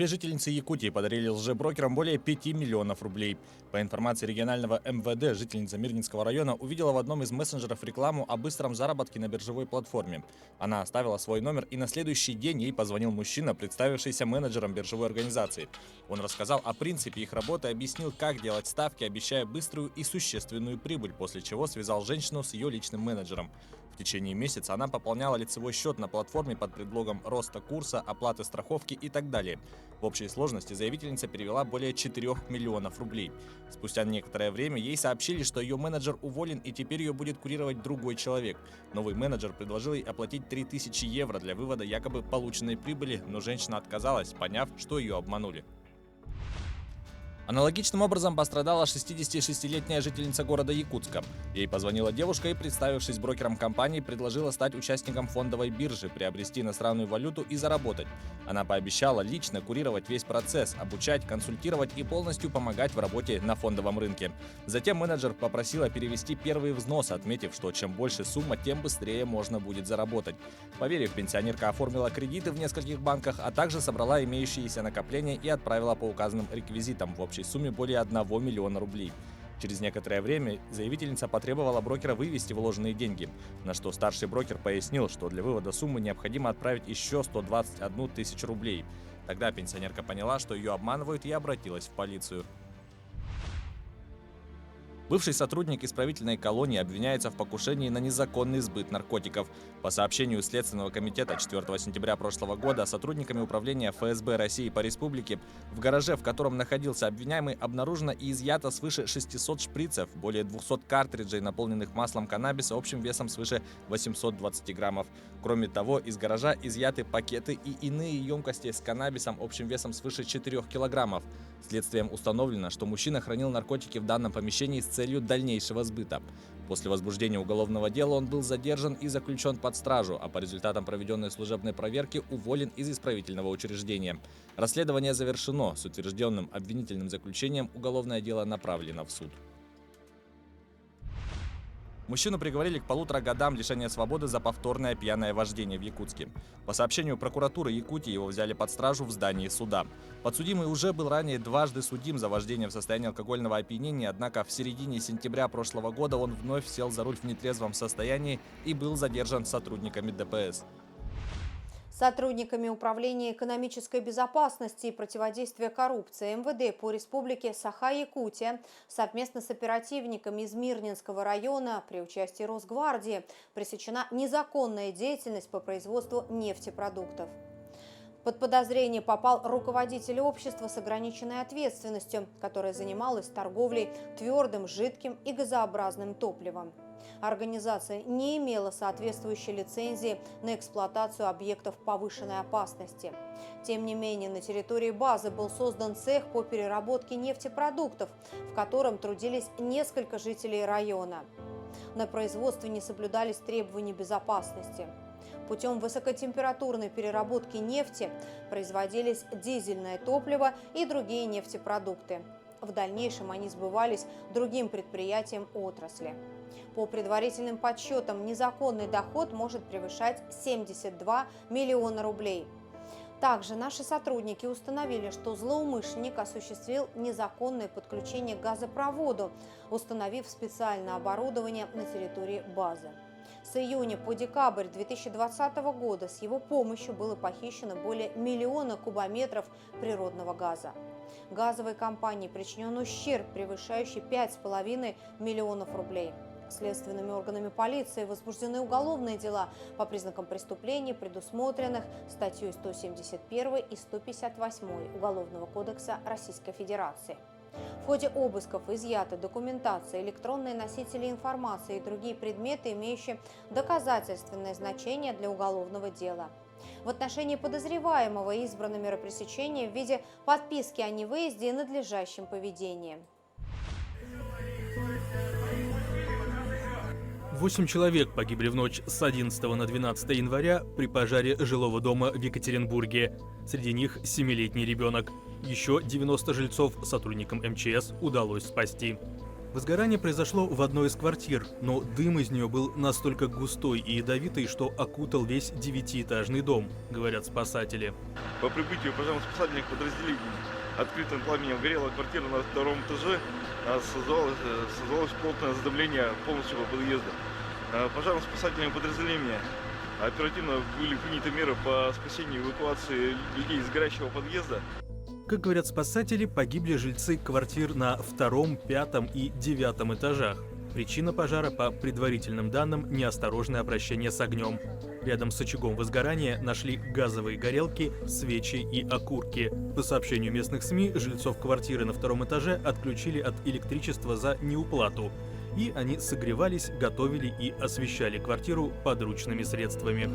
Две жительницы Якутии подарили лжеброкерам более 5 миллионов рублей. По информации регионального МВД, жительница Мирнинского района увидела в одном из мессенджеров рекламу о быстром заработке на биржевой платформе. Она оставила свой номер, и на следующий день ей позвонил мужчина, представившийся менеджером биржевой организации. Он рассказал о принципе их работы и объяснил, как делать ставки, обещая быструю и существенную прибыль, после чего связал женщину с ее личным менеджером. В течение месяца она пополняла лицевой счет на платформе под предлогом роста курса, оплаты страховки и так далее. В общей сложности заявительница перевела более 4 миллионов рублей. Спустя некоторое время ей сообщили, что ее менеджер уволен и теперь ее будет курировать другой человек. Новый менеджер предложил ей оплатить 3000 евро для вывода якобы полученной прибыли, но женщина отказалась, поняв, что ее обманули. Аналогичным образом пострадала 66-летняя жительница города Якутска. Ей позвонила девушка и, представившись брокером компании, предложила стать участником фондовой биржи, приобрести иностранную валюту и заработать. Она пообещала лично курировать весь процесс, обучать, консультировать и полностью помогать в работе на фондовом рынке. Затем менеджер попросила перевести первый взнос, отметив, что чем больше сумма, тем быстрее можно будет заработать. Поверив, пенсионерка оформила кредиты в нескольких банках, а также собрала имеющиеся накопления и отправила по указанным реквизитам в общей сумме более 1 миллиона рублей. Через некоторое время заявительница потребовала брокера вывести вложенные деньги, на что старший брокер пояснил, что для вывода суммы необходимо отправить еще 121 тысячу рублей. Тогда пенсионерка поняла, что ее обманывают, и обратилась в полицию. Бывший сотрудник исправительной колонии обвиняется в покушении на незаконный сбыт наркотиков. По сообщению Следственного комитета 4 сентября прошлого года сотрудниками управления ФСБ России по республике в гараже, в котором находился обвиняемый, обнаружено и изъято свыше 600 шприцев, более 200 картриджей, наполненных маслом каннабиса общим весом свыше 820 граммов. Кроме того, из гаража изъяты пакеты и иные емкости с каннабисом общим весом свыше 4 килограммов. Следствием установлено, что мужчина хранил наркотики в данном помещении с целью дальнейшего сбыта. После возбуждения уголовного дела он был задержан и заключен под стражу, а по результатам проведенной служебной проверки уволен из исправительного учреждения. Расследование завершено. С утвержденным обвинительным заключением уголовное дело направлено в суд. Мужчину приговорили к 1,5 годам лишения свободы за повторное пьяное вождение в Якутске. По сообщению прокуратуры Якутии, его взяли под стражу в здании суда. Подсудимый уже был ранее дважды судим за вождение в состоянии алкогольного опьянения, однако в середине сентября прошлого года он вновь сел за руль в нетрезвом состоянии и был задержан сотрудниками ДПС. Сотрудниками Управления экономической безопасности и противодействия коррупции МВД по республике Саха-Якутия совместно с оперативниками из Мирнинского района при участии Росгвардии пресечена незаконная деятельность по производству нефтепродуктов. Под подозрение попал руководитель общества с ограниченной ответственностью, которое занималось торговлей твердым, жидким и газообразным топливом. Организация не имела соответствующей лицензии на эксплуатацию объектов повышенной опасности. Тем не менее, на территории базы был создан цех по переработке нефтепродуктов, в котором трудились несколько жителей района. На производстве не соблюдались требования безопасности. Путем высокотемпературной переработки нефти производились дизельное топливо и другие нефтепродукты. В дальнейшем они сбывались другим предприятиям отрасли. По предварительным подсчетам, незаконный доход может превышать 72 миллиона рублей. Также наши сотрудники установили, что злоумышленник осуществил незаконное подключение к газопроводу, установив специальное оборудование на территории базы. С июня по декабрь 2020 года с его помощью было похищено более 1 миллиона кубометров природного газа. Газовой компании причинен ущерб, превышающий 5,5 миллионов рублей. Следственными органами полиции возбуждены уголовные дела по признакам преступлений, предусмотренных статьей 171 и 158 Уголовного кодекса Российской Федерации. В ходе обысков изъяты документация, электронные носители информации и другие предметы, имеющие доказательственное значение для уголовного дела. В отношении подозреваемого избраны меры пресечения в виде подписки о невыезде и надлежащем поведении. 8 человек погибли в ночь с 11 на 12 января при пожаре жилого дома в Екатеринбурге. Среди них 7-летний ребенок. Еще 90 жильцов сотрудникам МЧС удалось спасти. Возгорание произошло в одной из квартир, но дым из нее был настолько густой и ядовитый, что окутал весь 9-этажный дом, говорят спасатели. По прибытию пожарно-спасательных подразделений открытым пламенем горела квартира на втором этаже, создавалось плотное задымление полностью по подъезду. Пожарно-спасательными подразделениями оперативно были приняты меры по спасению и эвакуации людей из горящего подъезда. Как говорят спасатели, погибли жильцы квартир на 2-м, 5-м и 9-м этажах. Причина пожара, по предварительным данным, неосторожное обращение с огнем. Рядом с очагом возгорания нашли газовые горелки, свечи и окурки. По сообщению местных СМИ, жильцов квартиры на 2-м этаже отключили от электричества за неуплату. И они согревались, готовили и освещали квартиру подручными средствами.